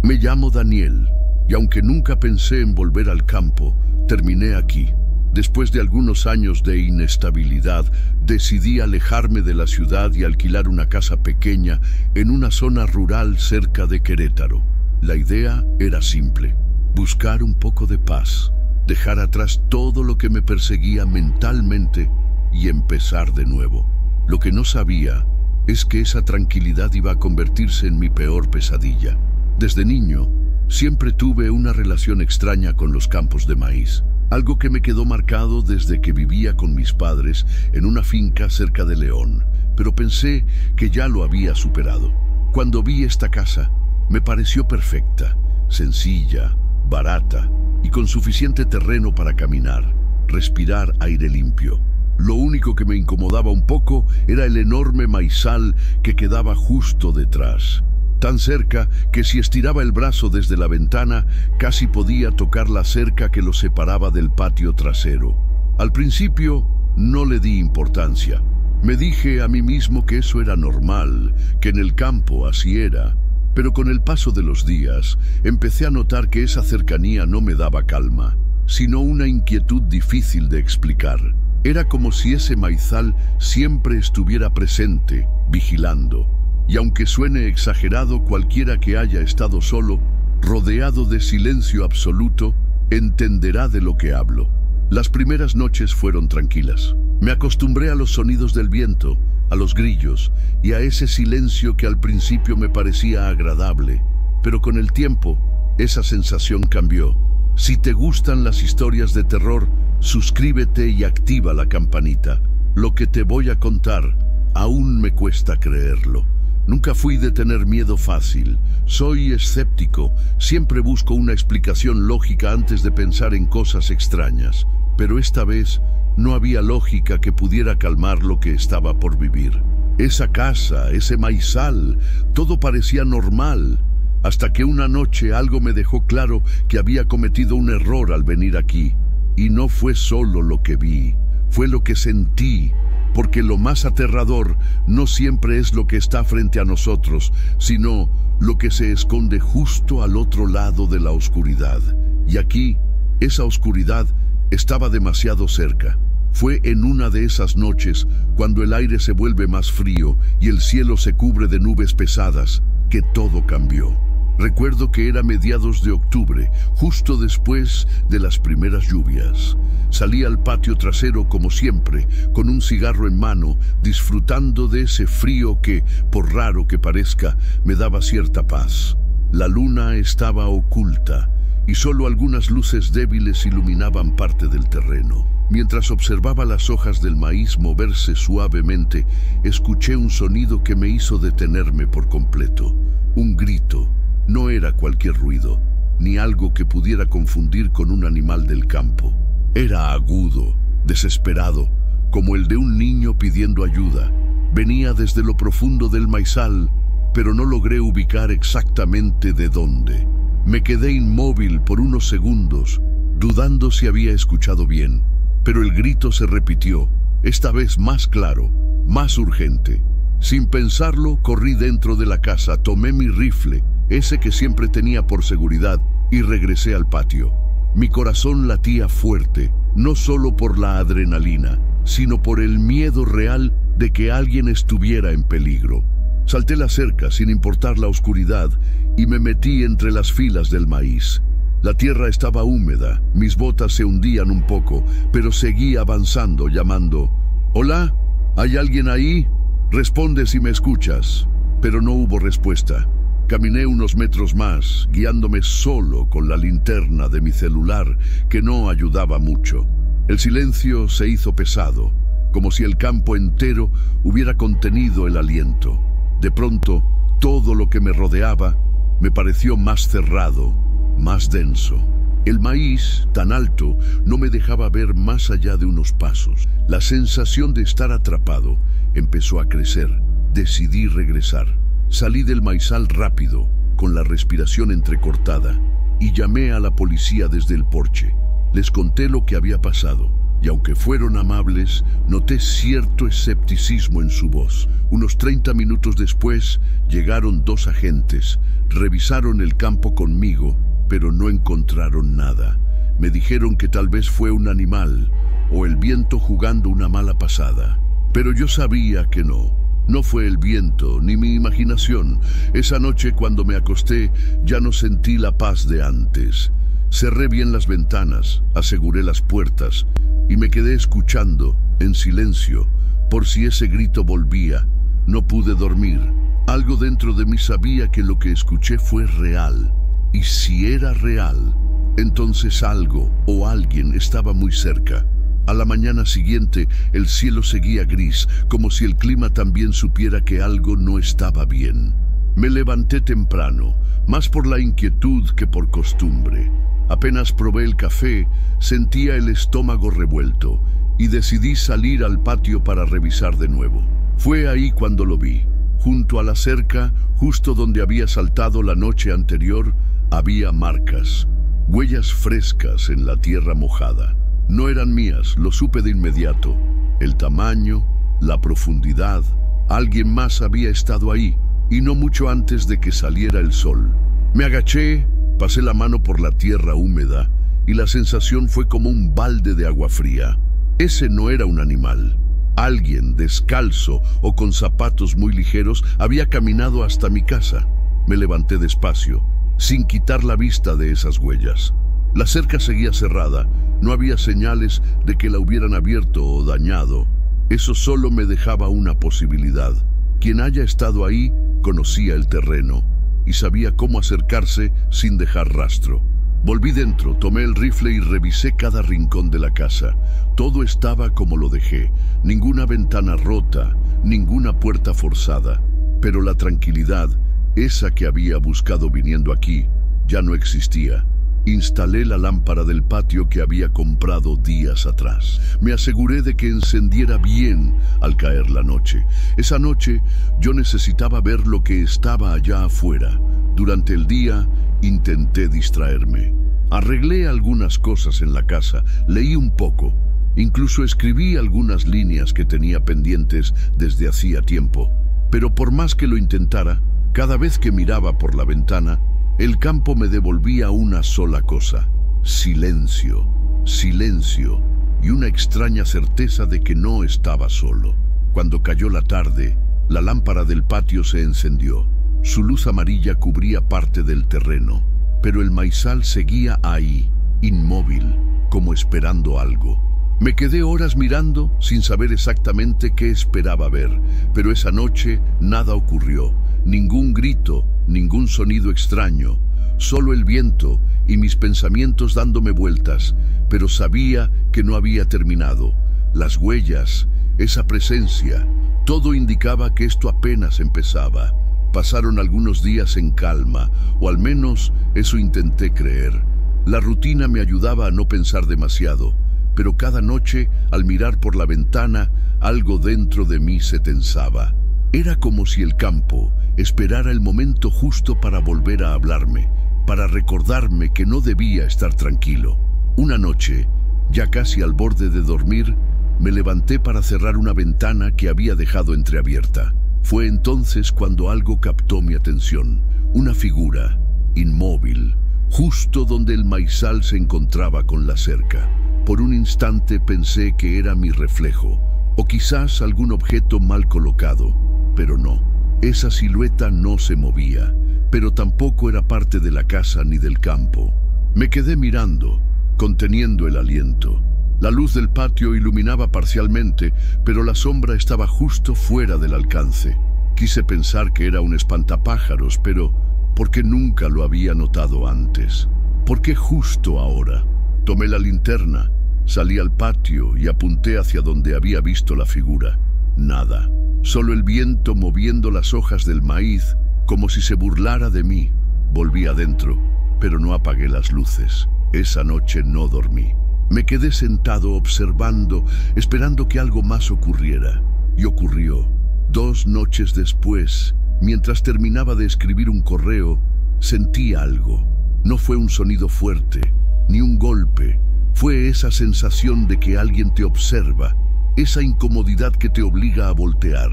Me llamo Daniel, y aunque nunca pensé en volver al campo, terminé aquí. Después de algunos años de inestabilidad, decidí alejarme de la ciudad y alquilar una casa pequeña en una zona rural cerca de Querétaro. La idea era simple: buscar un poco de paz, dejar atrás todo lo que me perseguía mentalmente y empezar de nuevo. Lo que no sabía es que esa tranquilidad iba a convertirse en mi peor pesadilla. Desde niño, siempre tuve una relación extraña con los campos de maíz, algo que me quedó marcado desde que vivía con mis padres en una finca cerca de León, pero pensé que ya lo había superado. Cuando vi esta casa, me pareció perfecta, sencilla, barata y con suficiente terreno para caminar, respirar aire limpio. Lo único que me incomodaba un poco era el enorme maizal que quedaba justo detrás, tan cerca que si estiraba el brazo desde la ventana, casi podía tocar la cerca que lo separaba del patio trasero. Al principio no le di importancia. Me dije a mí mismo que eso era normal, que en el campo así era. Pero con el paso de los días, empecé a notar que esa cercanía no me daba calma, sino una inquietud difícil de explicar. Era como si ese maizal siempre estuviera presente, vigilando. Y aunque suene exagerado, cualquiera que haya estado solo, rodeado de silencio absoluto, entenderá de lo que hablo. Las primeras noches fueron tranquilas. Me acostumbré a los sonidos del viento, a los grillos y a ese silencio que al principio me parecía agradable. Pero con el tiempo, esa sensación cambió. Si te gustan las historias de terror, suscríbete y activa la campanita. Lo que te voy a contar, aún me cuesta creerlo. Nunca fui de tener miedo fácil. Soy escéptico. Siempre busco una explicación lógica antes de pensar en cosas extrañas. Pero esta vez no había lógica que pudiera calmar lo que estaba por vivir. Esa casa, ese maizal, todo parecía normal. Hasta que una noche algo me dejó claro que había cometido un error al venir aquí. Y no fue solo lo que vi, fue lo que sentí. Porque lo más aterrador no siempre es lo que está frente a nosotros, sino lo que se esconde justo al otro lado de la oscuridad. Y aquí, esa oscuridad estaba demasiado cerca. Fue en una de esas noches, cuando el aire se vuelve más frío y el cielo se cubre de nubes pesadas, que todo cambió. Recuerdo que era mediados de octubre, justo después de las primeras lluvias. Salí al patio trasero como siempre, con un cigarro en mano, disfrutando de ese frío que, por raro que parezca, me daba cierta paz. La luna estaba oculta y solo algunas luces débiles iluminaban parte del terreno. Mientras observaba las hojas del maíz moverse suavemente, escuché un sonido que me hizo detenerme por completo. Un grito. No era cualquier ruido, ni algo que pudiera confundir con un animal del campo. Era agudo, desesperado, como el de un niño pidiendo ayuda. Venía desde lo profundo del maizal, pero no logré ubicar exactamente de dónde. Me quedé inmóvil por unos segundos, dudando si había escuchado bien, pero el grito se repitió, esta vez más claro, más urgente. Sin pensarlo, corrí dentro de la casa, tomé mi rifle, ese que siempre tenía por seguridad, y regresé al patio. Mi corazón latía fuerte, no solo por la adrenalina, sino por el miedo real de que alguien estuviera en peligro. Salté la cerca sin importar la oscuridad y me metí entre las filas del maíz. La tierra estaba húmeda, mis botas se hundían un poco, pero seguí avanzando llamando. «¿Hola? ¿Hay alguien ahí? Responde si me escuchas». Pero no hubo respuesta. Caminé unos metros más, guiándome solo con la linterna de mi celular, que no ayudaba mucho. El silencio se hizo pesado, como si el campo entero hubiera contenido el aliento. De pronto, todo lo que me rodeaba me pareció más cerrado, más denso. El maíz, tan alto, no me dejaba ver más allá de unos pasos. La sensación de estar atrapado empezó a crecer. Decidí regresar. Salí del maizal rápido, con la respiración entrecortada, y llamé a la policía desde el porche. Les conté lo que había pasado. y aunque fueron amables, noté cierto escepticismo en su voz. Unos 30 minutos después, llegaron 2 agentes, revisaron el campo conmigo, pero no encontraron nada. Me dijeron que tal vez fue un animal, o el viento jugando una mala pasada. Pero yo sabía que no. No fue el viento, ni mi imaginación. Esa noche, cuando me acosté, ya no sentí la paz de antes. Cerré bien las ventanas, aseguré las puertas, y me quedé escuchando, en silencio, por si ese grito volvía. No pude dormir. Algo dentro de mí sabía que lo que escuché fue real. Y si era real, entonces algo o alguien estaba muy cerca. A la mañana siguiente, el cielo seguía gris, como si el clima también supiera que algo no estaba bien. Me levanté temprano, más por la inquietud que por costumbre. Apenas probé el café, sentía el estómago revuelto y decidí salir al patio para revisar de nuevo. Fue ahí cuando lo vi. Junto a la cerca, justo donde había saltado la noche anterior, había marcas, huellas frescas en la tierra mojada. No eran mías, lo supe de inmediato. El tamaño, la profundidad, alguien más había estado ahí, y no mucho antes de que saliera el sol. Me agaché, pasé la mano por la tierra húmeda, y la sensación fue como un balde de agua fría. Ese no era un animal. Alguien, descalzo o con zapatos muy ligeros, había caminado hasta mi casa. Me levanté despacio, sin quitar la vista de esas huellas. La cerca seguía cerrada, no había señales de que la hubieran abierto o dañado. Eso solo me dejaba una posibilidad. Quien haya estado ahí conocía el terreno y sabía cómo acercarse sin dejar rastro. Volví dentro, tomé el rifle y revisé cada rincón de la casa. Todo estaba como lo dejé, ninguna ventana rota, ninguna puerta forzada. Pero la tranquilidad, esa que había buscado viniendo aquí, ya no existía. Instalé la lámpara del patio que había comprado días atrás. Me aseguré de que encendiera bien al caer la noche. Esa noche yo necesitaba ver lo que estaba allá afuera. Durante el día intenté distraerme. Arreglé algunas cosas en la casa, leí un poco. Incluso escribí algunas líneas que tenía pendientes desde hacía tiempo. Pero por más que lo intentara, cada vez que miraba por la ventana, el campo me devolvía una sola cosa: silencio, silencio y una extraña certeza de que no estaba solo. Cuando cayó la tarde, la lámpara del patio se encendió. Su luz amarilla cubría parte del terreno, pero el maizal seguía ahí, inmóvil, como esperando algo. Me quedé horas mirando sin saber exactamente qué esperaba ver, pero esa noche nada ocurrió. Ningún grito, ningún sonido extraño, solo el viento y mis pensamientos dándome vueltas, pero sabía que no había terminado. Las huellas, esa presencia, todo indicaba que esto apenas empezaba. Pasaron algunos días en calma, o al menos eso intenté creer. La rutina me ayudaba a no pensar demasiado, pero cada noche, al mirar por la ventana, algo dentro de mí se tensaba. Era como si el campo esperara el momento justo para volver a hablarme, para recordarme que no debía estar tranquilo. Una noche, ya casi al borde de dormir, me levanté para cerrar una ventana que había dejado entreabierta. Fue entonces cuando algo captó mi atención. Una figura, inmóvil, justo donde el maizal se encontraba con la cerca. Por un instante pensé que era mi reflejo, o quizás algún objeto mal colocado, pero no. Esa silueta no se movía, pero tampoco era parte de la casa ni del campo. Me quedé mirando, conteniendo el aliento. La luz del patio iluminaba parcialmente, pero la sombra estaba justo fuera del alcance. Quise pensar que era un espantapájaros, pero ¿por qué nunca lo había notado antes? ¿Por qué justo ahora? Tomé la linterna, salí al patio y apunté hacia donde había visto la figura. Nada. Solo el viento moviendo las hojas del maíz, como si se burlara de mí. Volví adentro, pero no apagué las luces. Esa noche no dormí. Me quedé sentado observando, esperando que algo más ocurriera. Y ocurrió. 2 noches después, mientras terminaba de escribir un correo, sentí algo. No fue un sonido fuerte, ni un golpe, Fue esa sensación de que alguien te observa, esa incomodidad que te obliga a voltear.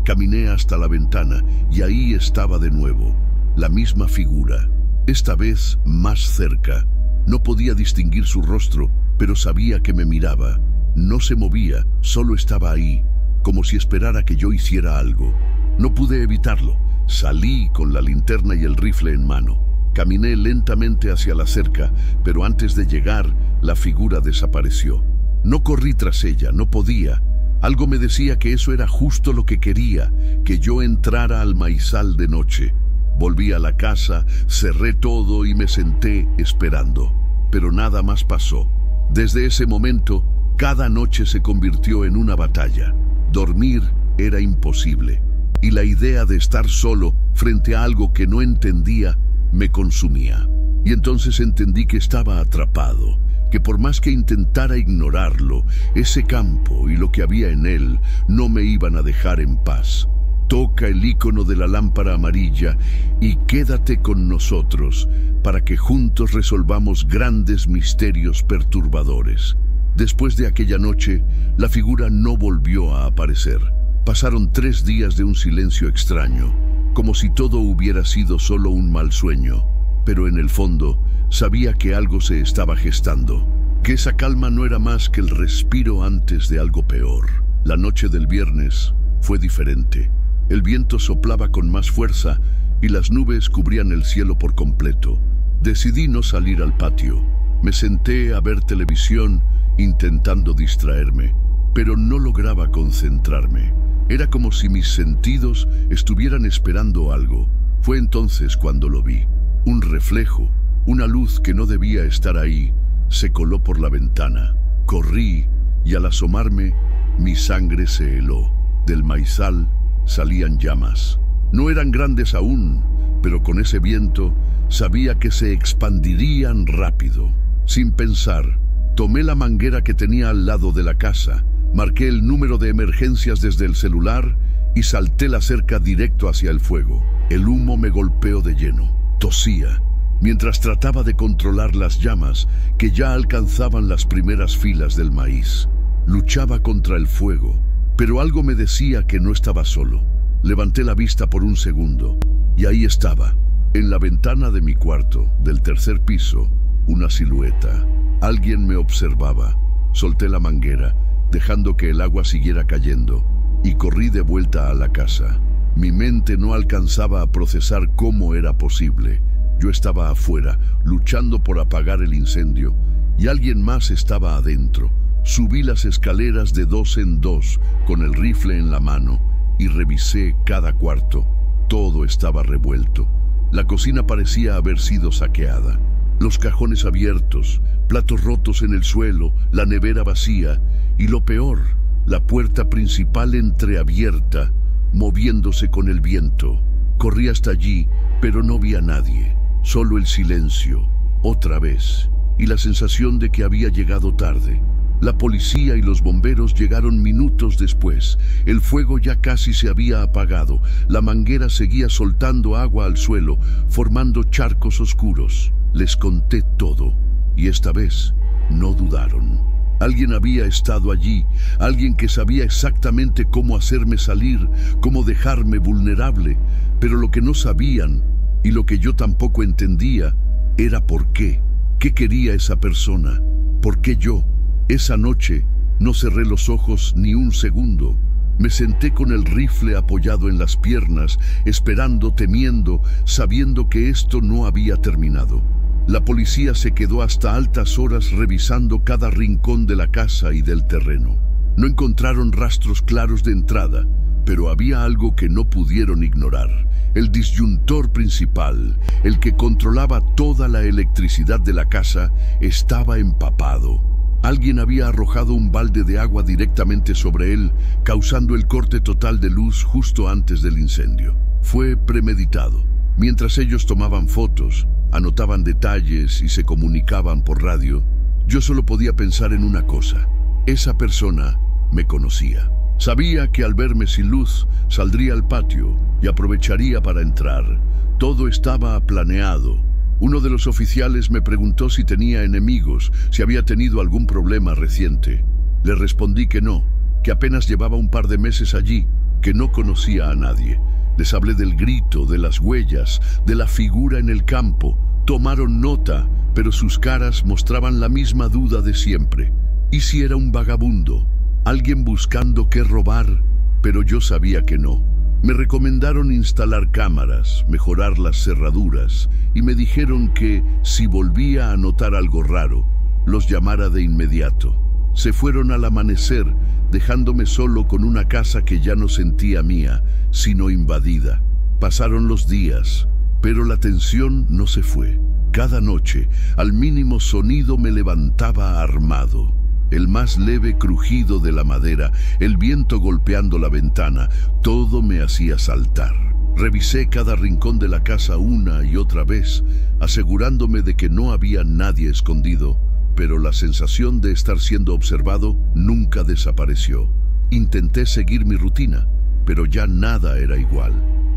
Caminé hasta la ventana y ahí estaba de nuevo, la misma figura, esta vez más cerca. No podía distinguir su rostro, pero sabía que me miraba. No se movía, solo estaba ahí, como si esperara que yo hiciera algo. No pude evitarlo. Salí con la linterna y el rifle en mano. Caminé lentamente hacia la cerca, pero antes de llegar, la figura desapareció. No corrí tras ella, no podía. Algo me decía que eso era justo lo que quería, que yo entrara al maizal de noche. Volví a la casa, cerré todo y me senté esperando. Pero nada más pasó. Desde ese momento, cada noche se convirtió en una batalla. Dormir era imposible, y la idea de estar solo frente a algo que no entendía me consumía. Y entonces entendí que estaba atrapado, que por más que intentara ignorarlo, ese campo y lo que había en él no me iban a dejar en paz. Toca el icono de la lámpara amarilla y quédate con nosotros para que juntos resolvamos grandes misterios perturbadores. Después de aquella noche, la figura no volvió a aparecer. Pasaron 3 días de un silencio extraño, como si todo hubiera sido solo un mal sueño. Pero en el fondo, sabía que algo se estaba gestando, que esa calma no era más que el respiro antes de algo peor. La noche del viernes fue diferente. El viento soplaba con más fuerza y las nubes cubrían el cielo por completo. Decidí no salir al patio. Me senté a ver televisión intentando distraerme, pero no lograba concentrarme. Era como si mis sentidos estuvieran esperando algo. Fue entonces cuando lo vi. Un reflejo, una luz que no debía estar ahí, se coló por la ventana. Corrí y al asomarme, mi sangre se heló. Del maizal salían llamas. No eran grandes aún, pero con ese viento sabía que se expandirían rápido. Sin pensar, tomé la manguera que tenía al lado de la casa, marqué el número de emergencias desde el celular y salté la cerca directo hacia el fuego. El humo me golpeó de lleno. Tosía, mientras trataba de controlar las llamas que ya alcanzaban las primeras filas del maíz. Luchaba contra el fuego, pero algo me decía que no estaba solo. Levanté la vista por un segundo, y ahí estaba, en la ventana de mi cuarto, del 3er piso, una silueta. Alguien me observaba. Solté la manguera, dejando que el agua siguiera cayendo, y corrí de vuelta a la casa. Mi mente no alcanzaba a procesar cómo era posible. Yo estaba afuera, luchando por apagar el incendio, y alguien más estaba adentro. Subí las escaleras de 2 en 2, con el rifle en la mano, y revisé cada cuarto. Todo estaba revuelto. La cocina parecía haber sido saqueada. Los cajones abiertos, platos rotos en el suelo, la nevera vacía, y lo peor, la puerta principal entreabierta, moviéndose con el viento. Corrí hasta allí, pero no vi a nadie. Solo el silencio, otra vez, y la sensación de que había llegado tarde. La policía y los bomberos llegaron minutos después. El fuego ya casi se había apagado. La manguera seguía soltando agua al suelo, formando charcos oscuros. Les conté todo, y esta vez no dudaron. Alguien había estado allí, alguien que sabía exactamente cómo hacerme salir, cómo dejarme vulnerable, pero lo que no sabían, y lo que yo tampoco entendía, era por qué. ¿Qué quería esa persona? ¿Por qué yo? Esa noche no cerré los ojos ni un segundo. Me senté con el rifle apoyado en las piernas, esperando, temiendo, sabiendo que esto no había terminado. La policía se quedó hasta altas horas revisando cada rincón de la casa y del terreno. No encontraron rastros claros de entrada, pero había algo que no pudieron ignorar. El disyuntor principal, el que controlaba toda la electricidad de la casa, estaba empapado. Alguien había arrojado un balde de agua directamente sobre él, causando el corte total de luz justo antes del incendio. Fue premeditado. Mientras ellos tomaban fotos, anotaban detalles y se comunicaban por radio, yo solo podía pensar en una cosa. Esa persona me conocía. Sabía que al verme sin luz, saldría al patio y aprovecharía para entrar. Todo estaba planeado. Uno de los oficiales me preguntó si tenía enemigos, si había tenido algún problema reciente. Le respondí que no, que apenas llevaba un par de meses allí, que no conocía a nadie. Les hablé del grito, de las huellas, de la figura en el campo. Tomaron nota, pero sus caras mostraban la misma duda de siempre. ¿Y si era un vagabundo? ¿Alguien buscando qué robar? Pero yo sabía que no. Me recomendaron instalar cámaras, mejorar las cerraduras, y me dijeron que, si volvía a notar algo raro, los llamara de inmediato. Se fueron al amanecer, dejándome solo con una casa que ya no sentía mía, sino invadida. Pasaron los días, pero la tensión no se fue. Cada noche, al mínimo sonido me levantaba armado. El más leve crujido de la madera, el viento golpeando la ventana, todo me hacía saltar. Revisé cada rincón de la casa una y otra vez, asegurándome de que no había nadie escondido, pero la sensación de estar siendo observado nunca desapareció. Intenté seguir mi rutina, pero ya nada era igual.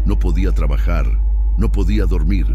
No podía trabajar, no podía dormir,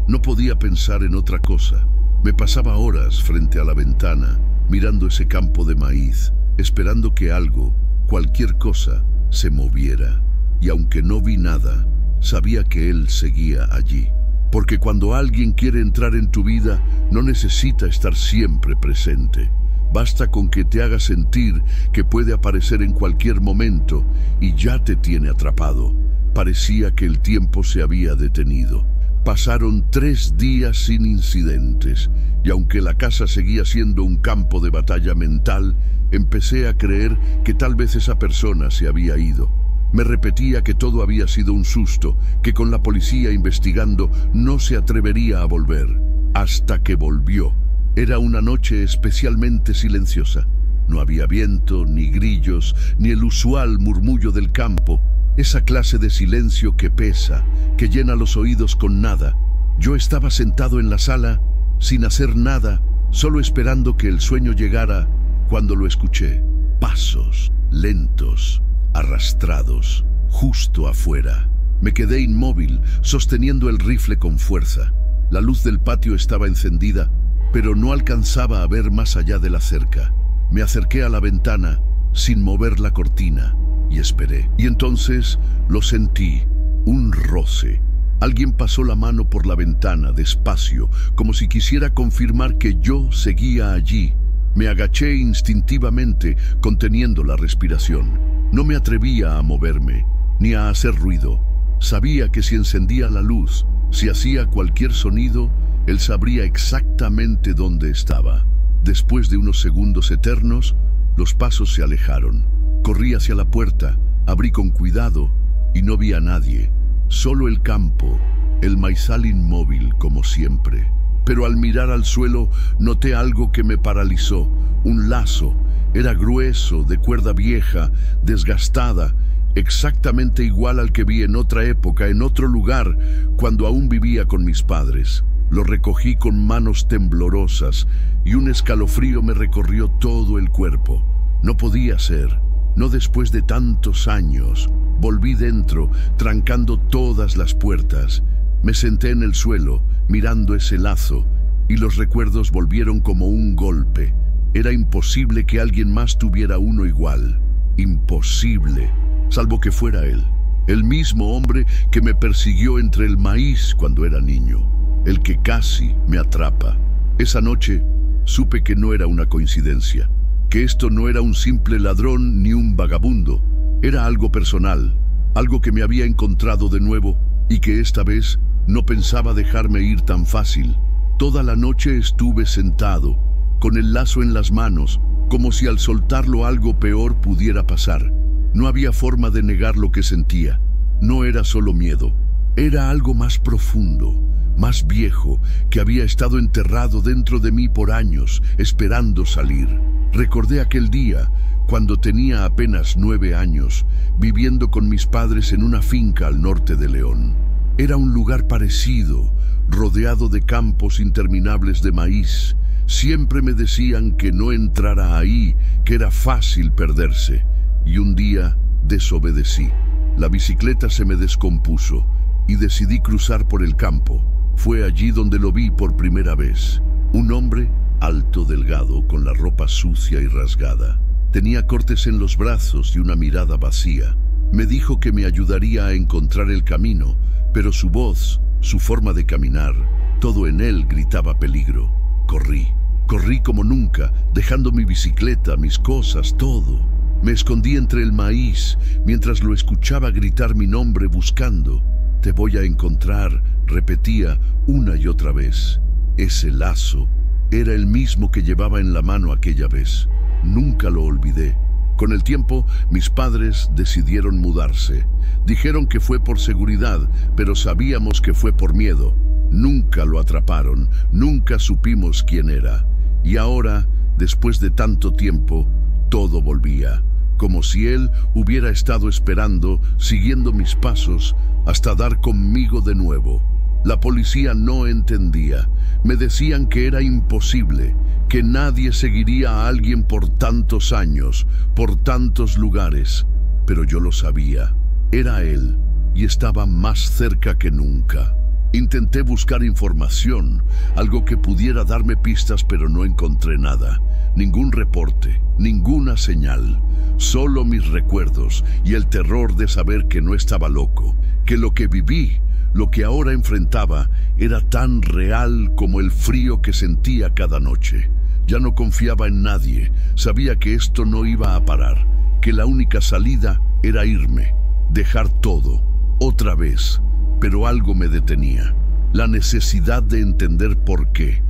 no podía pensar en otra cosa. Me pasaba horas frente a la ventana, mirando ese campo de maíz, esperando que algo, cualquier cosa, se moviera. Y aunque no vi nada, sabía que él seguía allí. Porque cuando alguien quiere entrar en tu vida, no necesita estar siempre presente. Basta con que te haga sentir que puede aparecer en cualquier momento y ya te tiene atrapado. Parecía que el tiempo se había detenido. Pasaron 3 días sin incidentes, y aunque la casa seguía siendo un campo de batalla mental, empecé a creer que tal vez esa persona se había ido. Me repetía que todo había sido un susto, que con la policía investigando no se atrevería a volver. Hasta que volvió. Era una noche especialmente silenciosa. No había viento, ni grillos, ni el usual murmullo del campo. Esa clase de silencio que pesa, que llena los oídos con nada. Yo estaba sentado en la sala, sin hacer nada, solo esperando que el sueño llegara, cuando lo escuché. Pasos, lentos, arrastrados, justo afuera. Me quedé inmóvil, sosteniendo el rifle con fuerza. La luz del patio estaba encendida, pero no alcanzaba a ver más allá de la cerca. Me acerqué a la ventana, sin mover la cortina, y esperé. Y entonces lo sentí, un roce. Alguien pasó la mano por la ventana, despacio, como si quisiera confirmar que yo seguía allí. Me agaché instintivamente, conteniendo la respiración. No me atrevía a moverme, ni a hacer ruido. Sabía que si encendía la luz, si hacía cualquier sonido, él sabría exactamente dónde estaba. Después de unos segundos eternos, los pasos se alejaron. Corrí hacia la puerta, abrí con cuidado y no vi a nadie. Solo el campo, el maizal inmóvil como siempre. Pero al mirar al suelo noté algo que me paralizó. Un lazo. Era grueso, de cuerda vieja, desgastada, exactamente igual al que vi en otra época, en otro lugar, cuando aún vivía con mis padres. Lo recogí con manos temblorosas y un escalofrío me recorrió todo el cuerpo. No podía ser, no después de tantos años. Volví dentro, trancando todas las puertas. Me senté en el suelo, mirando ese lazo, y los recuerdos volvieron como un golpe. Era imposible que alguien más tuviera uno igual. Imposible, salvo que fuera él. El mismo hombre que me persiguió entre el maíz cuando era niño. El que casi me atrapa. Esa noche supe que no era una coincidencia, que esto no era un simple ladrón ni un vagabundo. Era algo personal, algo que me había encontrado de nuevo y que esta vez no pensaba dejarme ir tan fácil. Toda la noche estuve sentado, con el lazo en las manos, como si al soltarlo algo peor pudiera pasar. No había forma de negar lo que sentía. No era solo miedo, era algo más profundo, más viejo, que había estado enterrado dentro de mí por años, esperando salir. Recordé aquel día, cuando tenía apenas 9 años, viviendo con mis padres en una finca al norte de León. Era un lugar parecido, rodeado de campos interminables de maíz. Siempre me decían que no entrara ahí, que era fácil perderse. Y un día desobedecí. La bicicleta se me descompuso y decidí cruzar por el campo. Fue allí donde lo vi por primera vez. Un hombre alto, delgado, con la ropa sucia y rasgada. Tenía cortes en los brazos y una mirada vacía. Me dijo que me ayudaría a encontrar el camino, pero su voz, su forma de caminar, todo en él gritaba peligro. Corrí como nunca, dejando mi bicicleta, mis cosas, todo. Me escondí entre el maíz mientras lo escuchaba gritar mi nombre buscando. Te voy a encontrar, repetía una y otra vez. Ese lazo era el mismo que llevaba en la mano aquella vez. Nunca lo olvidé. Con el tiempo, mis padres decidieron mudarse. Dijeron que fue por seguridad, pero sabíamos que fue por miedo. Nunca lo atraparon, nunca supimos quién era. Y ahora, después de tanto tiempo, todo volvía. Como si él hubiera estado esperando, siguiendo mis pasos, hasta dar conmigo de nuevo. La policía no entendía. Me decían que era imposible, que nadie seguiría a alguien por tantos años, por tantos lugares. Pero yo lo sabía. Era él, y estaba más cerca que nunca. Intenté buscar información, algo que pudiera darme pistas, pero no encontré nada. Ningún reporte, ninguna señal. Solo mis recuerdos y el terror de saber que no estaba loco, que lo que viví, lo que ahora enfrentaba, era tan real como el frío que sentía cada noche. Ya no confiaba en nadie, sabía que esto no iba a parar, que la única salida era irme, dejar todo, otra vez. Pero algo me detenía, la necesidad de entender por qué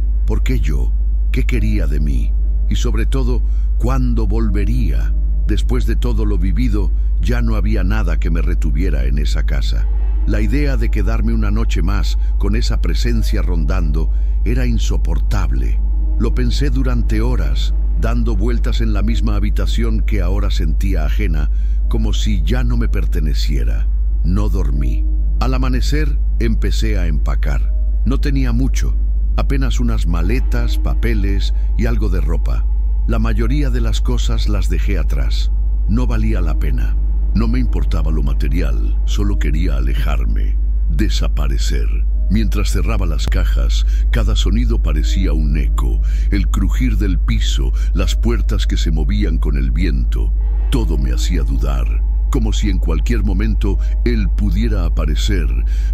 yo, qué quería de mí, y sobre todo, cuándo volvería. Después de todo lo vivido, ya no había nada que me retuviera en esa casa. La idea de quedarme una noche más con esa presencia rondando era insoportable. Lo pensé durante horas, dando vueltas en la misma habitación que ahora sentía ajena, como si ya no me perteneciera. No dormí. Al amanecer empecé a empacar. No tenía mucho, apenas unas maletas, papeles y algo de ropa. La mayoría de las cosas las dejé atrás. No valía la pena. No me importaba lo material, solo quería alejarme, desaparecer. Mientras cerraba las cajas, cada sonido parecía un eco, el crujir del piso, las puertas que se movían con el viento. Todo me hacía dudar, como si en cualquier momento él pudiera aparecer,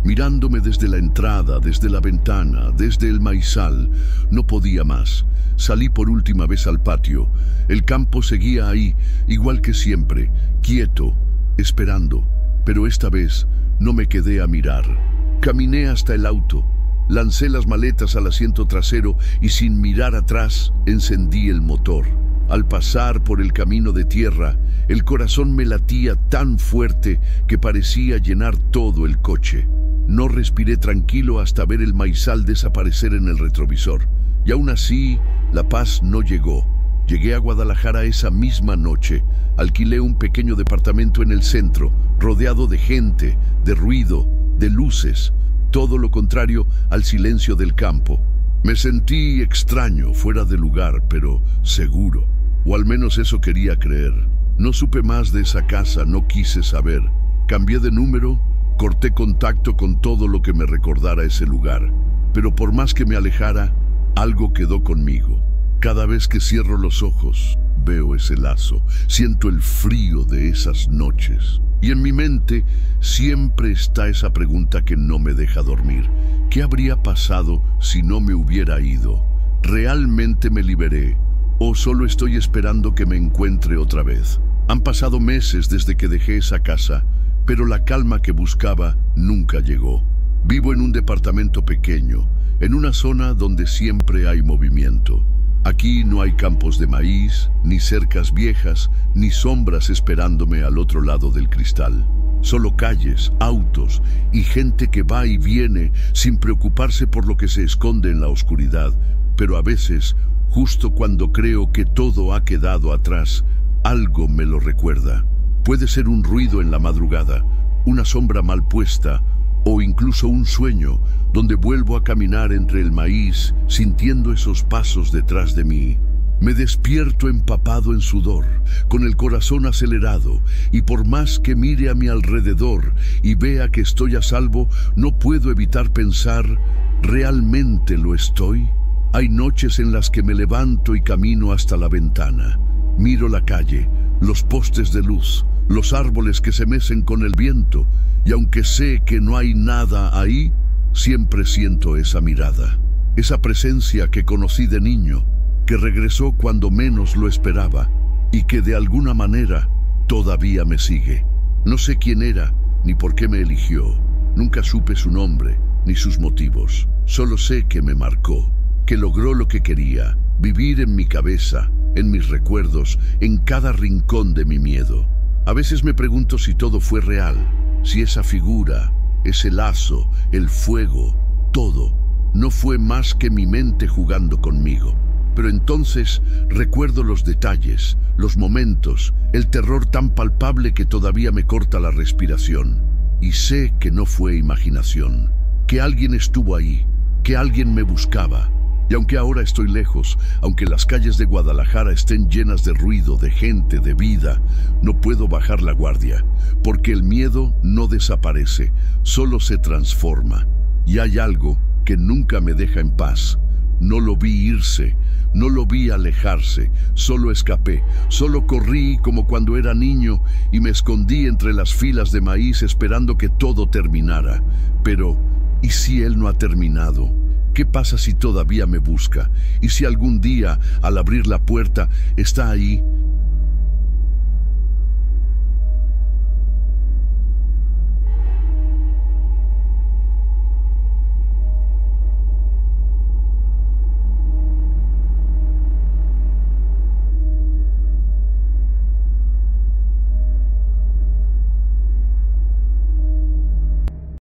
mirándome desde la entrada, desde la ventana, desde el maizal. No podía más. Salí por última vez al patio. El campo seguía ahí, igual que siempre, quieto, esperando, pero esta vez no me quedé a mirar. Caminé hasta el auto, lancé las maletas al asiento trasero y sin mirar atrás encendí el motor. Al pasar por el camino de tierra, el corazón me latía tan fuerte que parecía llenar todo el coche. No respiré tranquilo hasta ver el maizal desaparecer en el retrovisor. Y aún así, la paz no llegó. Llegué a Guadalajara esa misma noche. Alquilé un pequeño departamento en el centro, rodeado de gente, de ruido, de luces, todo lo contrario al silencio del campo. Me sentí extraño, fuera de lugar, pero seguro. O al menos eso quería creer. No supe más de esa casa, no quise saber. Cambié de número, corté contacto con todo lo que me recordara ese lugar. Pero por más que me alejara, algo quedó conmigo. Cada vez que cierro los ojos, veo ese lazo, siento el frío de esas noches. Y en mi mente siempre está esa pregunta que no me deja dormir. ¿Qué habría pasado si no me hubiera ido? ¿Realmente me liberé? ¿O solo estoy esperando que me encuentre otra vez? Han pasado meses desde que dejé esa casa, pero la calma que buscaba nunca llegó. Vivo en un departamento pequeño, en una zona donde siempre hay movimiento. Aquí no hay campos de maíz, ni cercas viejas, ni sombras esperándome al otro lado del cristal. Solo calles, autos y gente que va y viene sin preocuparse por lo que se esconde en la oscuridad. Pero a veces, justo cuando creo que todo ha quedado atrás, algo me lo recuerda. Puede ser un ruido en la madrugada, una sombra mal puesta, o incluso un sueño donde vuelvo a caminar entre el maíz sintiendo esos pasos detrás de mí. Me despierto empapado en sudor, con el corazón acelerado, y por más que mire a mi alrededor y vea que estoy a salvo, no puedo evitar pensar ¿Realmente lo estoy? Hay noches en las que me levanto y camino hasta la ventana. Miro la calle, los postes de luz, los árboles que se mecen con el viento, y aunque sé que no hay nada ahí, siempre siento esa mirada, esa presencia que conocí de niño, que regresó cuando menos lo esperaba y que de alguna manera todavía me sigue. No sé quién era ni por qué me eligió. Nunca supe su nombre ni sus motivos. Solo sé que me marcó, que logró lo que quería, vivir en mi cabeza, en mis recuerdos, en cada rincón de mi miedo. A veces me pregunto si todo fue real, si esa figura, ese lazo, el fuego, todo, no fue más que mi mente jugando conmigo. Pero entonces recuerdo los detalles, los momentos, el terror tan palpable que todavía me corta la respiración. Y sé que no fue imaginación, que alguien estuvo ahí, que alguien me buscaba. Y aunque ahora estoy lejos, aunque las calles de Guadalajara estén llenas de ruido, de gente, de vida, no puedo bajar la guardia, porque el miedo no desaparece, solo se transforma. Y hay algo que nunca me deja en paz. No lo vi irse, no lo vi alejarse, solo escapé, solo corrí como cuando era niño y me escondí entre las filas de maíz esperando que todo terminara. Pero, ¿y si él no ha terminado? ¿Qué pasa si todavía me busca? ¿Y si algún día, al abrir la puerta, está ahí,